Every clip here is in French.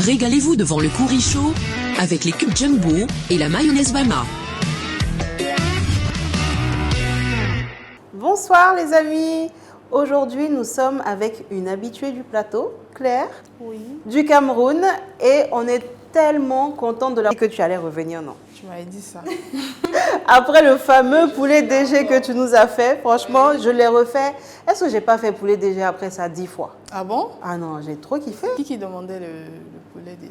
Régalez-vous devant le curry chaud avec les cubes jumbo et la mayonnaise Bama. Bonsoir les amis. Aujourd'hui, nous sommes avec une habituée du plateau, Claire, du Cameroun, et on est tellement contente de la que tu allais revenir, non? Tu m'avais dit ça. Après le fameux poulet DG que tu nous as fait, franchement, je l'ai refait. Est-ce que j'ai pas fait poulet DG après ça 10 fois? Ah bon? Ah non, j'ai trop kiffé. Qui demandait le poulet des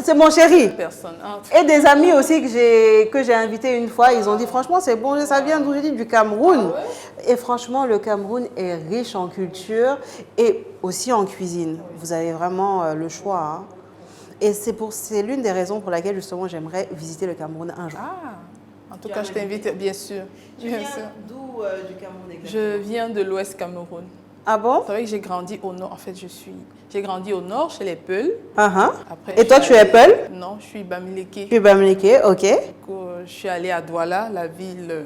C'est mon chéri. personnes? Ah, Et des amis aussi que j'ai invités une fois, ils ont dit franchement c'est bon, ça vient d'où? J'ai dit du Cameroun. Ah ouais? Et franchement le Cameroun est riche en culture et aussi en cuisine. Vous avez vraiment le choix. Hein. Et c'est l'une des raisons pour laquelle justement j'aimerais visiter le Cameroun un jour. Ah, en tout cas je t'invite, bien sûr. Tu Bien viens sûr. d'où du Cameroun exactement? Je viens de l'Ouest Cameroun. Ah bon? C'est vrai que j'ai grandi au nord. En fait, j'ai grandi au nord chez les Peuls. Après, Et toi tu es Peul? Non, je suis Bamileke. Tu es Bamileke, ok. Du coup, je suis allée à Douala, la ville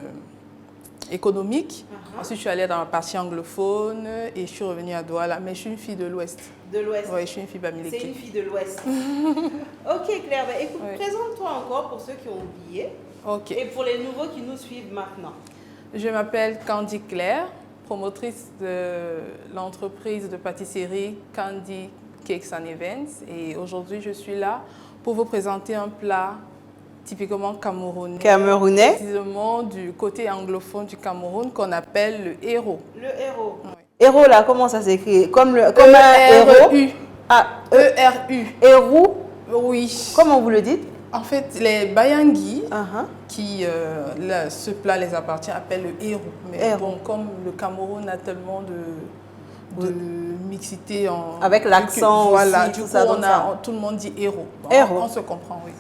économique. Ensuite, je suis allée dans la partie anglophone et je suis revenue à Douala. Mais je suis une fille de l'Ouest. De l'Ouest. Oui, je suis une fille Bamileke. C'est une fille de l'Ouest. Ok Claire, bah, écoute, Oui. présente-toi encore pour ceux qui ont oublié Ok. et pour les nouveaux qui nous suivent maintenant. Je m'appelle Candy Claire, promotrice de l'entreprise de pâtisserie Candy Cakes and Events. Et aujourd'hui, je suis là pour vous présenter un plat typiquement camerounais. Camerounais. Précisément du côté anglophone du Cameroun qu'on appelle le héros. Le héros. Oui. Héros là, comment ça s'écrit? Comme un héros. E-R-U. Ah, E-R-U. héros. Oui. Comment vous le dites? En fait, les Bayangui, Uh-huh. qui, ce plat les appartient, appellent le héros. Mais Héros. bon, comme le Cameroun a tellement de mixité en... Avec l'accent voilà, aussi, du tout coup, ça, donc ça. tout le monde dit héros. Bon, Héros. On se comprend, oui.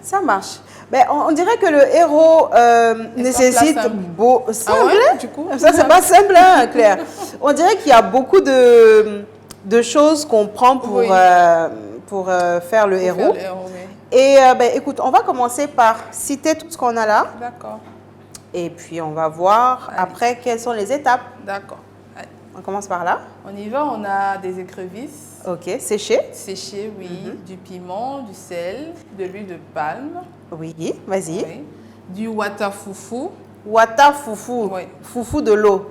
Ça marche. Ben, on dirait que le héros nécessite simple. simple. Ah ouais, hein? du coup? Ça, c'est pas simple, hein, Claire. On dirait qu'il y a beaucoup de choses qu'on prend pour, Oui. pour faire le Pour héros. faire le héros, oui. Et ben, écoute, on va commencer par citer tout ce qu'on a là. D'accord, Et puis, on va voir Allez. après quelles sont les étapes. d'accord. Allez. On commence par là. On y va, on a des écrevisses Ok, séché. séchées, oui, du piment, du sel, de l'huile de palme, Oui, vas-y. oui, du watafoufou. Wata foufou. Oui. Foufou de l'eau.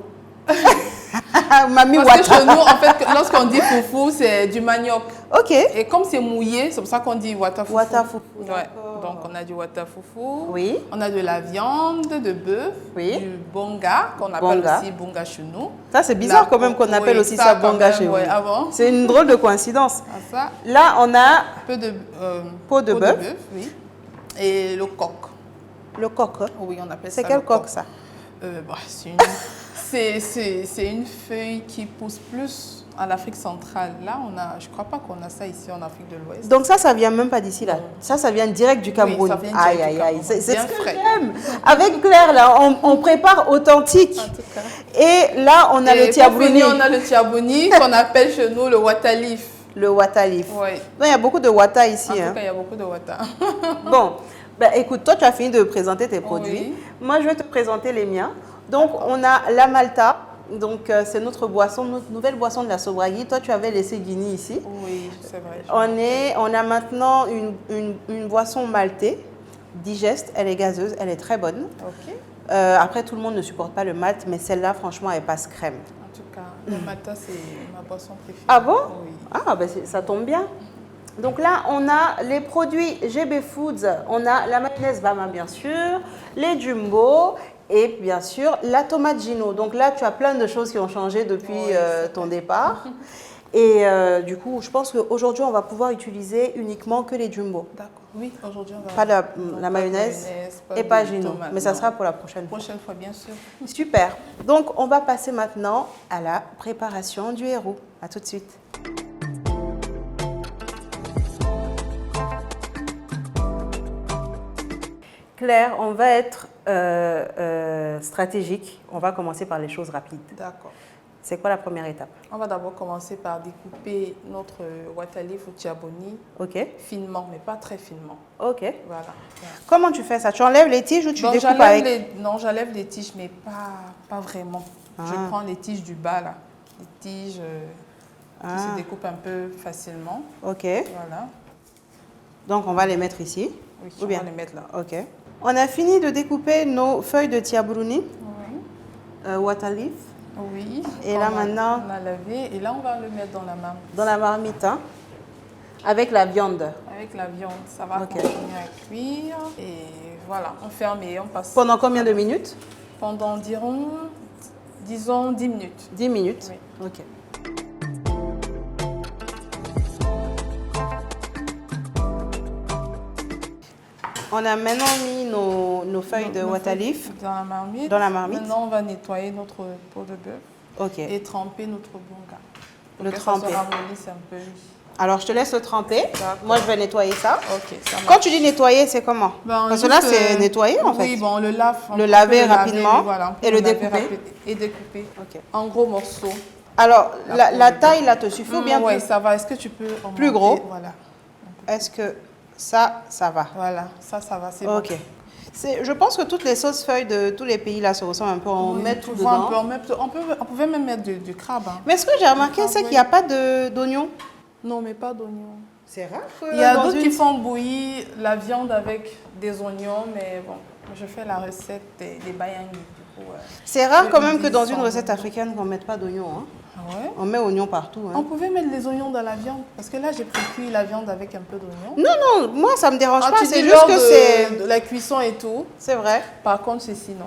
Mami Parce que wata. chez nous, en fait, lorsqu'on dit foufou, c'est du manioc. Ok. Et comme c'est mouillé, c'est pour ça qu'on dit watafoufou. Watafoufou, Ouais. d'accord. Donc, on a du watafoufou. Oui. On a de la viande de bœuf. Oui. Du bonga, qu'on appelle Bonga. aussi bonga chez nous. Ça, c'est bizarre La- quand même qu'on appelle oui, aussi ça quand bonga même, chez vous. ouais. Ah bon? C'est une drôle de coïncidence. Ah, ça, Là, on a un peu de Peau de bœuf. oui. Et le coq. le coq. Oui, on appelle ça C'est quel le coq, ça? Bah, c'est une feuille qui pousse plus en Afrique centrale. Là, je ne crois pas qu'on a ça ici en Afrique de l'Ouest. Donc ça vient même pas d'ici, là. Non. Ça vient direct du Cameroun. ça vient Aïe, direct du aïe, aïe. Cameroun. C'est ce Bien que frais. j'aime. Avec Claire, là, on prépare authentique. En tout cas. Et là, on a Et le pour tiabouni. finir, on a le tiabouni qu'on appelle chez nous le watalif. Le wata leaf. Oui. Non, il y a beaucoup de wata ici. En tout hein. cas, il y a beaucoup de wata. Bon, ben, écoute, toi, tu as fini de présenter tes produits. Oui. Moi, je vais te présenter les miens. Donc, on a la Malta. Donc, c'est notre boisson, notre nouvelle boisson de la Sobragui. Toi, tu avais laissé Guinée ici. Oui, c'est vrai. On a maintenant une boisson maltée, digeste. Elle est gazeuse, elle est très bonne. Ok. Après, tout le monde ne supporte pas le malt, mais celle-là, franchement, elle passe crème. En tout cas, le matin, c'est ma boisson préférée. Ah bon? Oui. Ah, ben ça tombe bien. Donc là, on a les produits GB Foods. On a la mayonnaise Bama, bien sûr, les Jumbo et bien sûr la tomate Gino. Donc là, tu as plein de choses qui ont changé depuis Oui, ton départ. Et du coup, je pense qu'aujourd'hui, on va pouvoir utiliser uniquement que les Jumbo. D'accord. Oui, aujourd'hui, on va... Pas la pas de mayonnaise pas et de pas Gino. tomate, Mais ça non. sera pour la prochaine fois. Prochaine fois, bien sûr. Super. Donc, on va passer maintenant à la préparation du héros. À tout de suite. Claire, on va être stratégique. On va commencer par les choses rapides. D'accord. C'est quoi la première étape? On va d'abord commencer par découper notre watalif ou tiaboni Ok. finement, mais pas très finement. Ok. Voilà. Comment tu fais ça? Tu enlèves les tiges ou tu Donc, découpes avec? Non, j'enlève les tiges, mais pas vraiment. Je Ah. prends les tiges du bas, là. Les tiges qui Ah. se découpent un peu facilement. Ok. Voilà. Donc, on va les mettre ici. Oui, Ou on bien? va les mettre là. Ok. On a fini de découper nos feuilles de tiabruni, Oui. water leaf, Oui. Et là, maintenant- On a lavé et là on va le mettre dans la marmite. dans la marmite, hein, avec la viande. Avec la viande, ça va Ok. continuer à cuire. Et voilà, on ferme et on passe. Pendant combien de minutes? Pendant environ, disons 10 minutes. 10 minutes. Oui. Ok. On a maintenant mis nos feuilles de Nos water feuilles leaf. dans la marmite. Dans la marmite. Maintenant, on va nettoyer notre pot de bœuf Ok. et tremper notre bonga. Pour Le que tremper. ça se ramollisse un peu. Alors, je te laisse le tremper. D'accord. Moi, je vais nettoyer ça. Ok, ça marche. Quand tu dis nettoyer, c'est comment? Ben, Parce que là, juste, c'est nettoyé, en fait. Oui, bon, on le lave. On Le peut laver rapidement voilà, on peut et le laver découper. et découper Ok. en gros morceaux. Alors, La la peau de taille, là, te suffit ou bien Oui, plus? ça va. Est-ce que tu peux augmenter? Plus gros? Voilà. Est-ce que ça va? Voilà, ça va, c'est Ok. Je pense que toutes les sauces feuilles de tous les pays là se ressemblent un peu. On Oui, met tout souvent, dedans. on pouvait même mettre du crabe. Hein. Mais ce que j'ai remarqué, c'est qu'il n'y a pas d'oignon. Non, mais pas d'oignons. C'est rare. Il y a d'autres qui font bouillir la viande avec des oignons, mais bon, je fais la recette des bayangi. Du coup, C'est rare quand Ils même que disent dans une sans recette oignon. africaine qu'on ne mette pas d'oignon. Hein. Ah ouais? On met oignon partout. On Hein. pouvait mettre les oignons dans la viande, parce que là, j'ai précuit la viande avec un peu d'oignon. Non, non, moi ça me dérange Ah, pas. tu C'est dis juste lors que de c'est. la cuisson et tout. C'est vrai. Par contre, c'est sinon.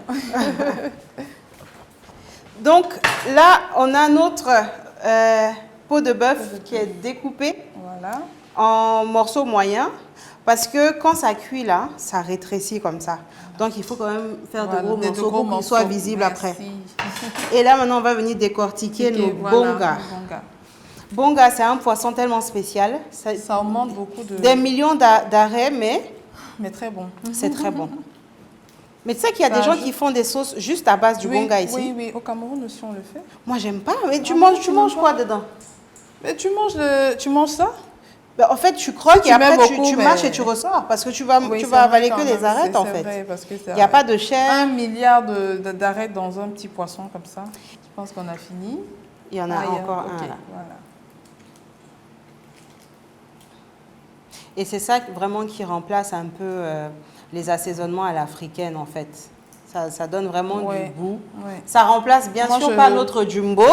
Donc là, on a notre pot de bœuf qui est découpé Voilà. en morceaux moyens. Parce que quand ça cuit là, ça rétrécit comme ça. Donc il faut quand même faire Voilà, de gros des morceaux pour qu'ils morceaux. soient visibles Merci. après. Et là maintenant, on va venir décortiquer nos Voilà, bongas. le bonga. Bonga, c'est un poisson tellement spécial. Ça augmente beaucoup de... Des millions d'arrêts, mais Mais très bon. c'est très bon. Mais tu sais qu'il y a Ça des gens ajoute- qui font des sauces juste à base du Oui, bonga ici. Oui, oui, au Cameroun aussi on le fait. Moi, j'aime pas. Mais tu Ah manges, bon, tu tu manges manges quoi pas dedans? Mais tu manges ça? Ben, en fait, tu croques Tu et après mets tu beaucoup, mâches mais- et tu ressors. Parce que tu vas, Oui, tu c'est vas vrai avaler quand que même, des arêtes, en c'est fait. vrai, parce que Il n'y a pas de chair. 1 milliard d'arêtes dans un petit poisson comme ça. Je pense qu'on a fini. Il y en a encore ok, un là. Voilà. Et c'est ça vraiment qui remplace un peu les assaisonnements à l'africaine, en fait. Ça donne vraiment Ouais, du goût. ouais. Ça remplace bien Moi, sûr je- pas notre jumbo.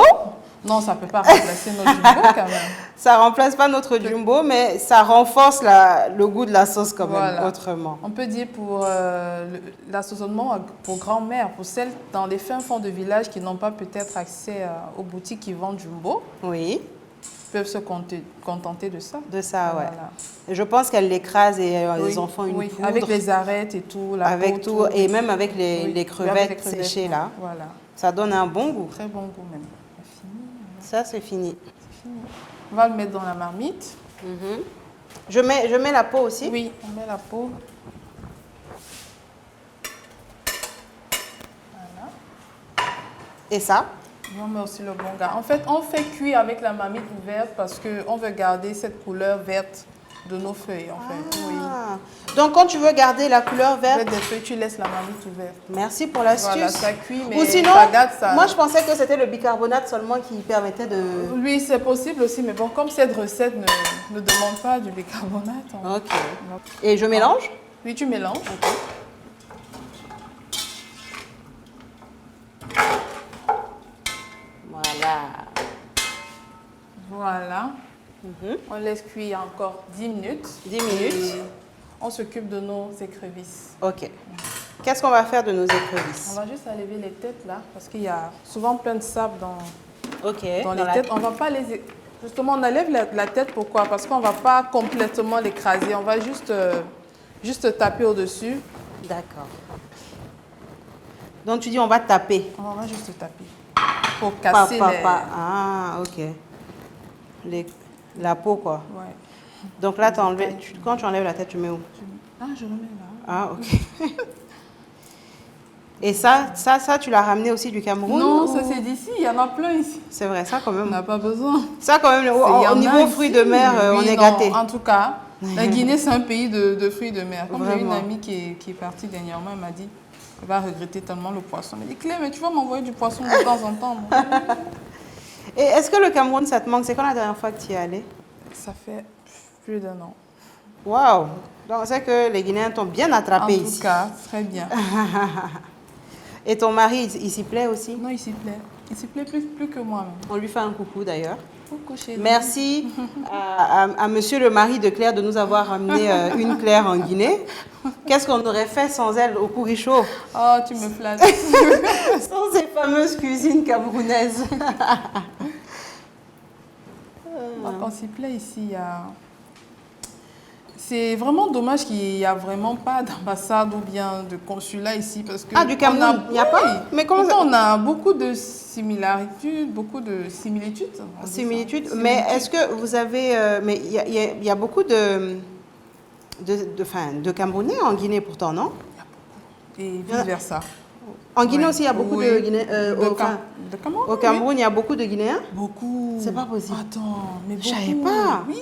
Non, ça ne peut pas remplacer notre jumbo quand même. Ça remplace pas notre jumbo, mais ça renforce le goût de la sauce quand même, Voilà. autrement. On peut dire pour l'assaisonnement pour grand-mère, pour celles dans les fins fonds de village qui n'ont pas peut-être accès aux boutiques qui vendent jumbo, Oui, peuvent se contenter de ça. de ça, ouais. Voilà. Et je pense qu'elle l'écrase et les Oui, enfants une oui, poudre. avec les arêtes et tout, la avec peau, tout, et même avec Oui, les avec crevettes les crevettes, séchées là. Voilà, Ça donne un bon goût. très bon goût même. On a fini, Ça, c'est fini. c'est fini. On va le mettre dans la marmite. Mhm. Je mets la peau aussi. Oui, on met la peau. Voilà. Et ça. Et on met aussi le bonga. En fait, on fait cuire avec la marmite ouverte parce qu'on veut garder cette couleur verte de nos feuilles, en fait. Oui. Ah. Donc, quand tu veux garder la couleur En verte, fait, des feuilles, tu laisses la marmite ouverte. merci pour l'astuce. Voilà, ça cuit, mais Ou sinon, ça garde ça. moi, je pensais que c'était le bicarbonate seulement qui permettait de... Oui, c'est possible aussi, mais bon, comme cette recette ne demande pas du bicarbonate. Ok. Et je mélange. Oui, tu mélanges. Voilà. Voilà. Mhm. On laisse cuire encore 10 minutes. 10 minutes. Et on s'occupe de nos écrevisses. Ok. Qu'est-ce qu'on va faire de nos On écrevisses? va juste enlever les têtes là, parce qu'il y a souvent plein de sable dans Ok. les têtes. On va pas les... Justement, on enlève la tête, pourquoi? Parce qu'on ne va pas complètement l'écraser. On va juste taper au-dessus. D'accord. Donc, tu dis on va taper. On va juste taper pour casser les... Ah, ok. La peau, quoi. Ouais. Donc là, quand tu enlèves la tête, tu mets où? Ah, je remets là. Ah, ok. Et ça, tu l'as ramené aussi du Cameroun? Non, ou- ça c'est d'ici. Il y en a plein ici. C'est vrai, ça quand On même. n'a pas besoin. Ça quand même, Il y en au a niveau ici. fruits de mer, on Oui, est non, gâtés. En tout cas, la Guinée, c'est un pays de fruits de mer. Comme j'ai une Vraiment. amie qui est partie dernièrement, elle m'a dit elle va regretter tellement le poisson. Elle m'a dit Clé, mais tu vas m'envoyer du poisson de temps en temps. Moi. Et est-ce que le Cameroun, ça te manque? C'est quand la dernière fois que tu y es allé? Ça fait plus d'1 an. Waouh! Donc, c'est que les Guinéens t'ont bien attrapé En ici. tout cas, très bien. Et ton mari, il s'y plaît aussi? Non, il s'y plaît. Il s'y plaît plus que moi-même. On lui fait un coucou d'ailleurs. Coucou chérie. Merci à monsieur le mari de Claire de nous avoir amené une Claire en Guinée. Qu'est-ce qu'on aurait fait sans elle au Kouricho? Oh, tu me flattes. Sans ces fameuses cuisines camerounaises. Donc, on s'y plaît ici. C'est vraiment dommage qu'il n'y a vraiment pas d'ambassade ou bien de consulat ici. Parce que Du Cameroun, il n'y a pas? Mais comment ça... On a beaucoup de similarités, beaucoup de similitudes. Similitudes. Mais est-ce que vous avez... mais il y a beaucoup de Camerounais en Guinée pourtant, non? Et vice-versa. En Guinée aussi, il y a beaucoup de Guinéens. De Cameroun, au Cameroun, il y a beaucoup de Guinéens? Beaucoup. C'est pas possible. Attends, mais beaucoup. Je savais pas. Oui.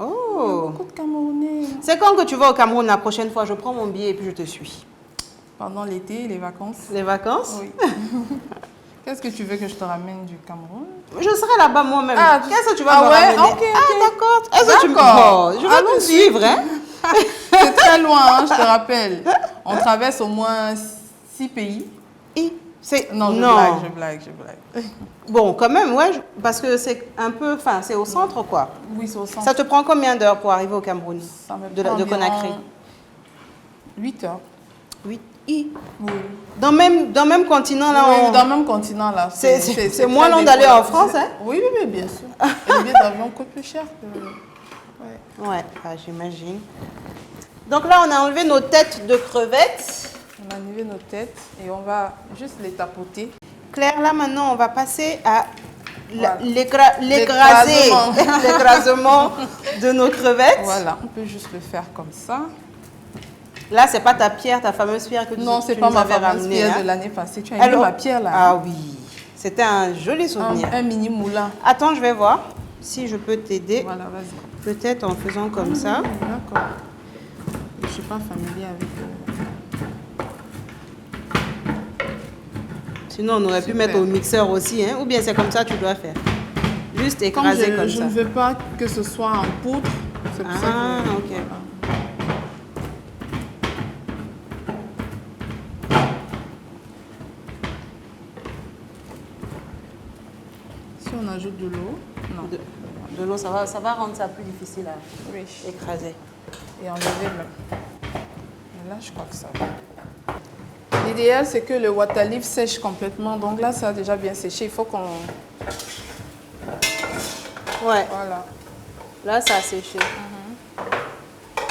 Oh. Beaucoup de Camerounais. C'est quand que tu vas au Cameroun la prochaine fois? Je prends mon billet et puis je te suis. Pendant l'été, les vacances. Les vacances? Oui. Qu'est-ce que tu veux que je te ramène du Cameroun? Je serai là-bas moi-même. Qu'est-ce que tu vas me ouais? ramener? Ok. D'accord. Est-ce que tu me... D'accord. je vais te suivre, hein? C'est très loin, hein, je te rappelle. On traverse au moins 6 pays. Et c'est... Non, je blague. Bon, quand même, ouais, parce que c'est un peu... Enfin, c'est au centre, quoi. Oui, c'est au centre. Ça te prend combien d'heures pour arriver au Cameroun? Ça me de prend Conakry? 8 heures. 8 Oui. Dans le même continent, là? Oui, dans le même continent, là. C'est moins long d'aller en France, hein? Oui, bien sûr. Et le billet d'avion coûte plus cher que... Ouais, j'imagine. Donc là, on a enlevé nos têtes de crevettes. On a enlevé nos têtes et on va juste les tapoter. Claire, là, maintenant, on va passer à L'écrasement. l'écrasement de nos crevettes. Voilà, on peut juste le faire comme ça. Là, c'est pas ta fameuse pierre que tu Non, c'est tu pas nous ma avais fameuse ramenée. pierre de l'année passée. Tu as aimé ma pierre, là? Ah oui, c'était un joli souvenir. Un mini moulin. Attends, je vais voir si je peux t'aider. Voilà, vas-y. Peut-être en faisant comme ça. D'accord. Je ne suis pas familier avec... Sinon, on aurait pu mettre au mixeur aussi, hein? Ou bien c'est comme ça que tu dois faire. Juste écraser comme ça. Je ne veux pas que ce soit en poudre. C'est pour ça que... Ok. Voilà. Si on ajoute de l'eau, non. De l'eau, ça va rendre ça plus difficile à écraser. Et enlever même. Et là, je crois que ça va. L'idéal, c'est que le water leaf sèche complètement. Donc là, ça a déjà bien séché. Il faut qu'on... Ouais. Voilà. Là, ça a séché.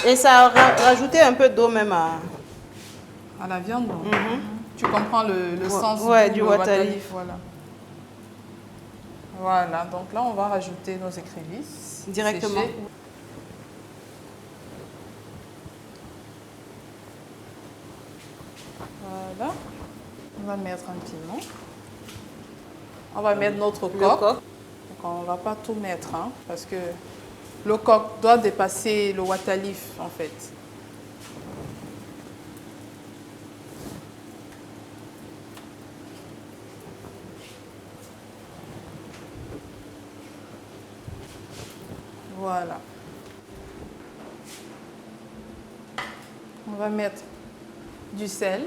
Et ça a rajouté un peu d'eau même à la viande. Tu comprends le sens du water leaf. Voilà. Voilà. Donc là, on va rajouter nos écrevisses. Directement. Séchées. Voilà. On va mettre un piment. On va mettre notre coque. Donc on ne va pas tout mettre, hein, parce que le coque doit dépasser le water leaf en fait. Voilà. On va mettre du sel.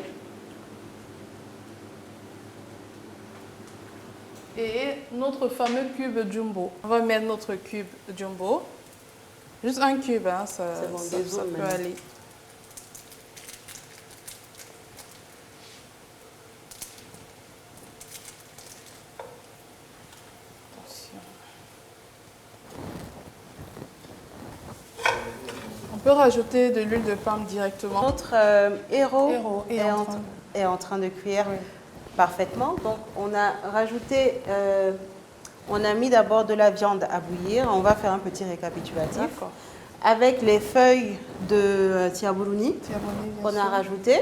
Et notre fameux cube jumbo. On va mettre notre cube jumbo. Juste un cube, hein, ça peut aller. Attention. On peut rajouter de l'huile de palme directement. Notre héros est en train de cuire. Oui. Parfaitement. Donc, on a rajouté, on a mis d'abord de la viande à bouillir. On va faire un petit récapitulatif. Avec les feuilles de tiabouloni qu'on a rajouté.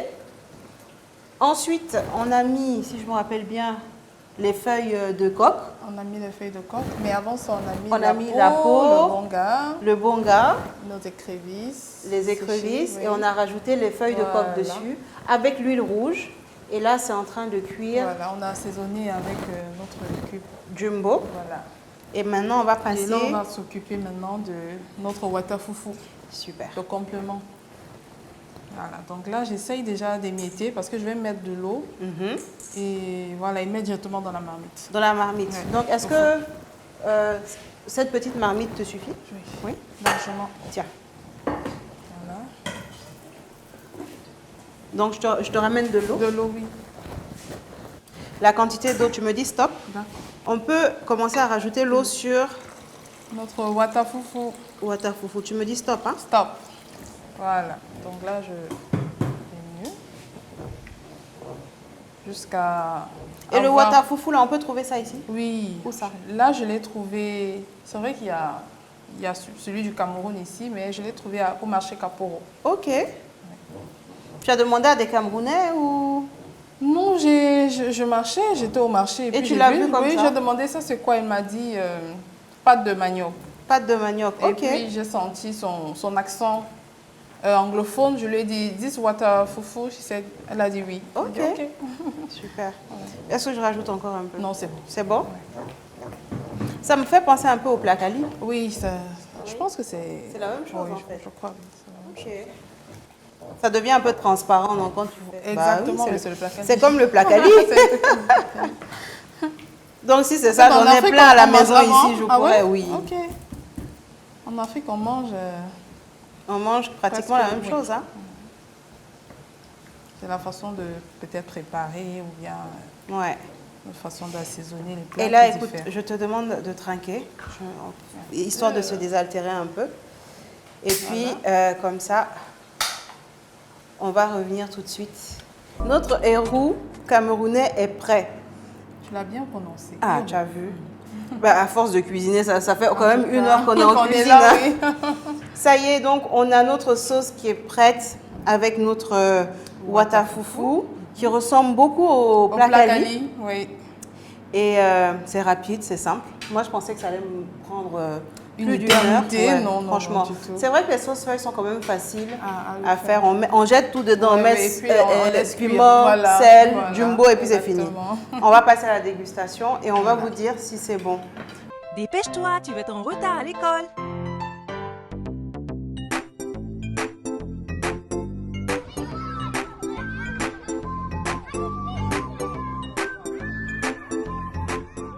Ensuite, on a mis, si je me rappelle bien, les feuilles de coque. On a mis les feuilles de coque, mais avant ça, on a mis la peau, le bonga, nos écrevisses, les écrevisses, séchées, et on a rajouté les feuilles de coque dessus, avec l'huile rouge. Et là, c'est en train de cuire. Voilà, on a assaisonné avec notre cube jumbo. Voilà. Et maintenant, on va passer... Et là, on va s'occuper maintenant de notre wata fufu. Super. Le complément. Voilà, donc là, j'essaye déjà d'émietter parce que je vais mettre de l'eau. Et voilà, il met directement dans la marmite. Dans la marmite. Ouais. Donc, est-ce que cette petite marmite te suffit? Oui, largement. Tiens. Voilà. Donc, je te ramène de l'eau. De l'eau, oui. La quantité d'eau, tu me dis stop. D'accord. On peut commencer à rajouter l'eau sur Notre wata fufu. wata fufu. Tu me dis stop, hein? Stop. Voilà. Donc là, je fais mieux. Jusqu'à... Et le avoir- wata fufu, là, on peut trouver ça ici? Oui. Où ça? Là, je l'ai trouvé... C'est vrai qu'il y a celui du Cameroun ici, mais je l'ai trouvé au marché Caporo. Ok. Tu as demandé à des Camerounais ou... Non, je marchais, j'étais au marché. Et puis tu j'ai l'as vu comme oui, ça? j'ai demandé ça, c'est quoi? Il m'a dit pâte de manioc. Pâte de manioc, Et ok. puis j'ai senti son accent anglophone. Je lui ai dit, this water fufu. Elle a dit oui. Ok. J'ai dit, Super. Est-ce que je rajoute encore un peu? Non, c'est bon. C'est bon? Ça me fait penser un peu au placali. Oui, je pense que c'est... C'est la même chose, Oui, en fait. je crois. Oui, c'est la même chose. Ok. Ça devient un peu transparent, donc quand tu fais... Exactement, oui, mais c'est le placali. C'est comme le placali. Donc si c'est ça, En j'en ai Afrique, plein à la on mange maison avant. ici, je Ah pourrais, ouais? oui. Ok. En Afrique, on mange... On mange pratiquement Presque, la même oui. chose, hein? c'est la façon de peut-être préparer ou bien Ouais. la façon d'assaisonner les plats. Et là, qui écoute, diffèrent. je te demande de trinquer, histoire de se désaltérer un peu. Et puis, comme ça, on va revenir tout de suite. Notre héros camerounais est prêt. Tu l'as bien prononcé. Ah, tu as vu? Bah, à force de cuisiner, ça fait quand même tout 1 cas, heure qu'on est en qu'on est cuisine. là, hein. oui. Ça y est, donc on a notre sauce qui est prête avec notre wata fufu qui ressemble beaucoup au Au placali. placali, oui. Et c'est rapide, c'est simple. Moi, je pensais que ça allait me prendre Une plus d'1 heure. éternité, non, non, franchement. non, du tout. C'est vrai que les sauces feuilles sont quand même faciles le à faire. On jette tout dedans, Ouais, on met ouais, et puis on laisse cuire. piment, Voilà, sel, voilà, jumbo et puis c'est fini. exactement. On va passer à la dégustation et on va vous dire si c'est bon. Dépêche-toi, tu vas être en retard à l'école.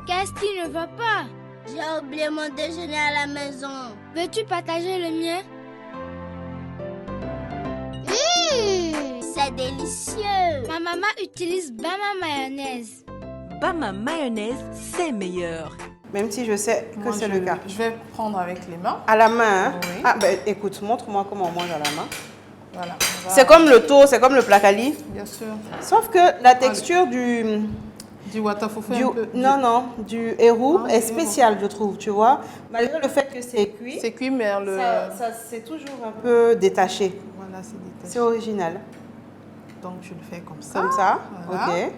Qu'est-ce qui ne va pas? J'ai oublié mon déjeuner à la maison. Veux-tu partager le mien? C'est délicieux. Ma maman utilise Bama mayonnaise. Bama mayonnaise, c'est meilleur. Même si je sais que Moi, c'est le cas. Je vais prendre avec les mains. À la main, hein? Oui. Ah, ben écoute, montre-moi comment on mange à la main. Voilà. C'est comme le taux, c'est comme le placali. Bien sûr. Sauf que la texture du Du wata fufu un peu. du hérou Ah, est du spécial, je trouve, tu vois. Malgré le fait que c'est cuit, C'est cuit, mais ça c'est toujours un peu détaché. Voilà, c'est détaché. C'est original. Donc, tu le fais comme ça. Comme ça, Voilà. ok.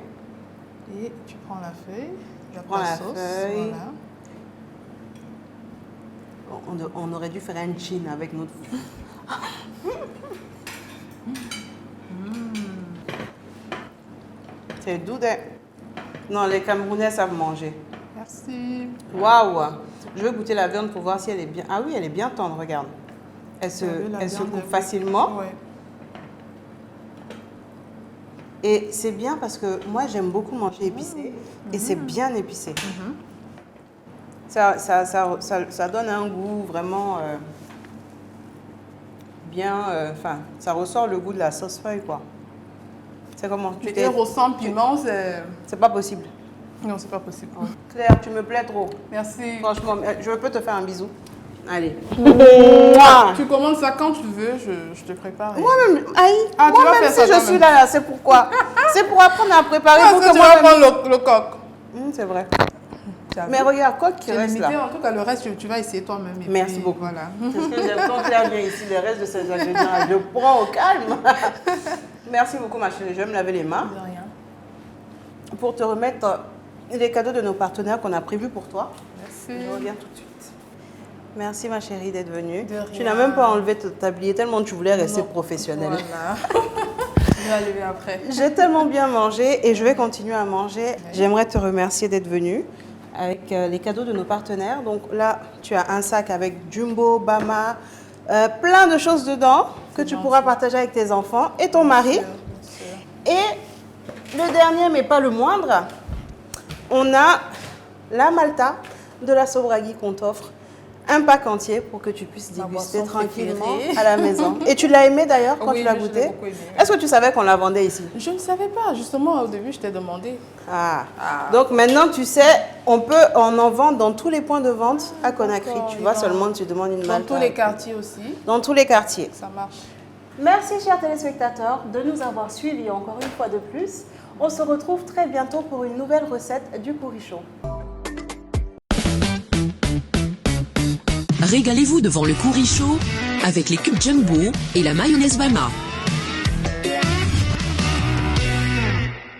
Et tu prends la feuille. prends la sauce. feuille. Voilà. On aurait dû faire un gin avec notre... C'est doux, hein? Non, les Camerounais savent manger. Merci. Waouh! Je vais goûter la viande pour voir si elle est bien... Ah oui, elle est bien tendre, regarde. Elle se coupe facilement. Ouais. Et c'est bien parce que moi, j'aime beaucoup manger épicé. Et c'est bien épicé. Ça donne un goût vraiment bien... Enfin, ça ressort le goût de la sauce feuille, quoi. C'est comment? Tu t'es ressent piment, c'est... C'est pas possible. Non, c'est pas possible. Claire, tu me plais trop. Merci. Franchement, je peux te faire un bisou. Allez. Tu commandes ça quand tu veux, je te prépare. Moi-même, aïe, Ah, tu vas moi-même faire si ça je toi-même. suis là, c'est pourquoi. C'est pour apprendre à préparer. Ah, pour ça, que tu vas moi-même- prendre le coq. C'est vrai. Tu as Mais vu? regarde, quoi qui C'est reste limité, là. en tout cas, le reste, tu vas essayer toi-même. et Merci puis, beaucoup. Voilà. C'est ce que j'aime quand Claire vient ici, le reste de ces ingrédients, je prends au calme. Merci beaucoup, ma chérie. Je vais me laver les mains De rien. pour te remettre les cadeaux de nos partenaires qu'on a prévus pour toi. Merci. Je reviens tout de suite. Merci, ma chérie, d'être venue. De Tu rien. n'as même pas enlevé ton tablier tellement tu voulais rester Non. professionnelle. Voilà. Je vais aller après. J'ai tellement bien mangé et je vais continuer à manger. J'aimerais te remercier d'être venue. avec les cadeaux de nos partenaires. Donc là, tu as un sac avec Jumbo, Bama, plein de choses dedans que tu pourras partager avec tes enfants et ton mari. Et le dernier, mais pas le moindre, on a la Malta de la Sobragui qu'on t'offre. Un pack entier pour que tu puisses déguster tranquillement à la maison. Et tu l'as aimé d'ailleurs quand tu l'as goûté? Est-ce que tu savais qu'on la vendait ici? Je ne savais pas. Justement, au début, je t'ai demandé. Donc maintenant, tu sais, on en vend dans tous les points de vente à Conakry. Tu vois, seulement tu demandes une Malta. Dans tous les quartiers aussi. Dans tous les quartiers. Ça marche. Merci, chers téléspectateurs, de nous avoir suivis encore une fois de plus. On se retrouve très bientôt pour une nouvelle recette du Kourichou. Régalez-vous devant le Kourichou avec les cubes Jumbo et la mayonnaise Bama.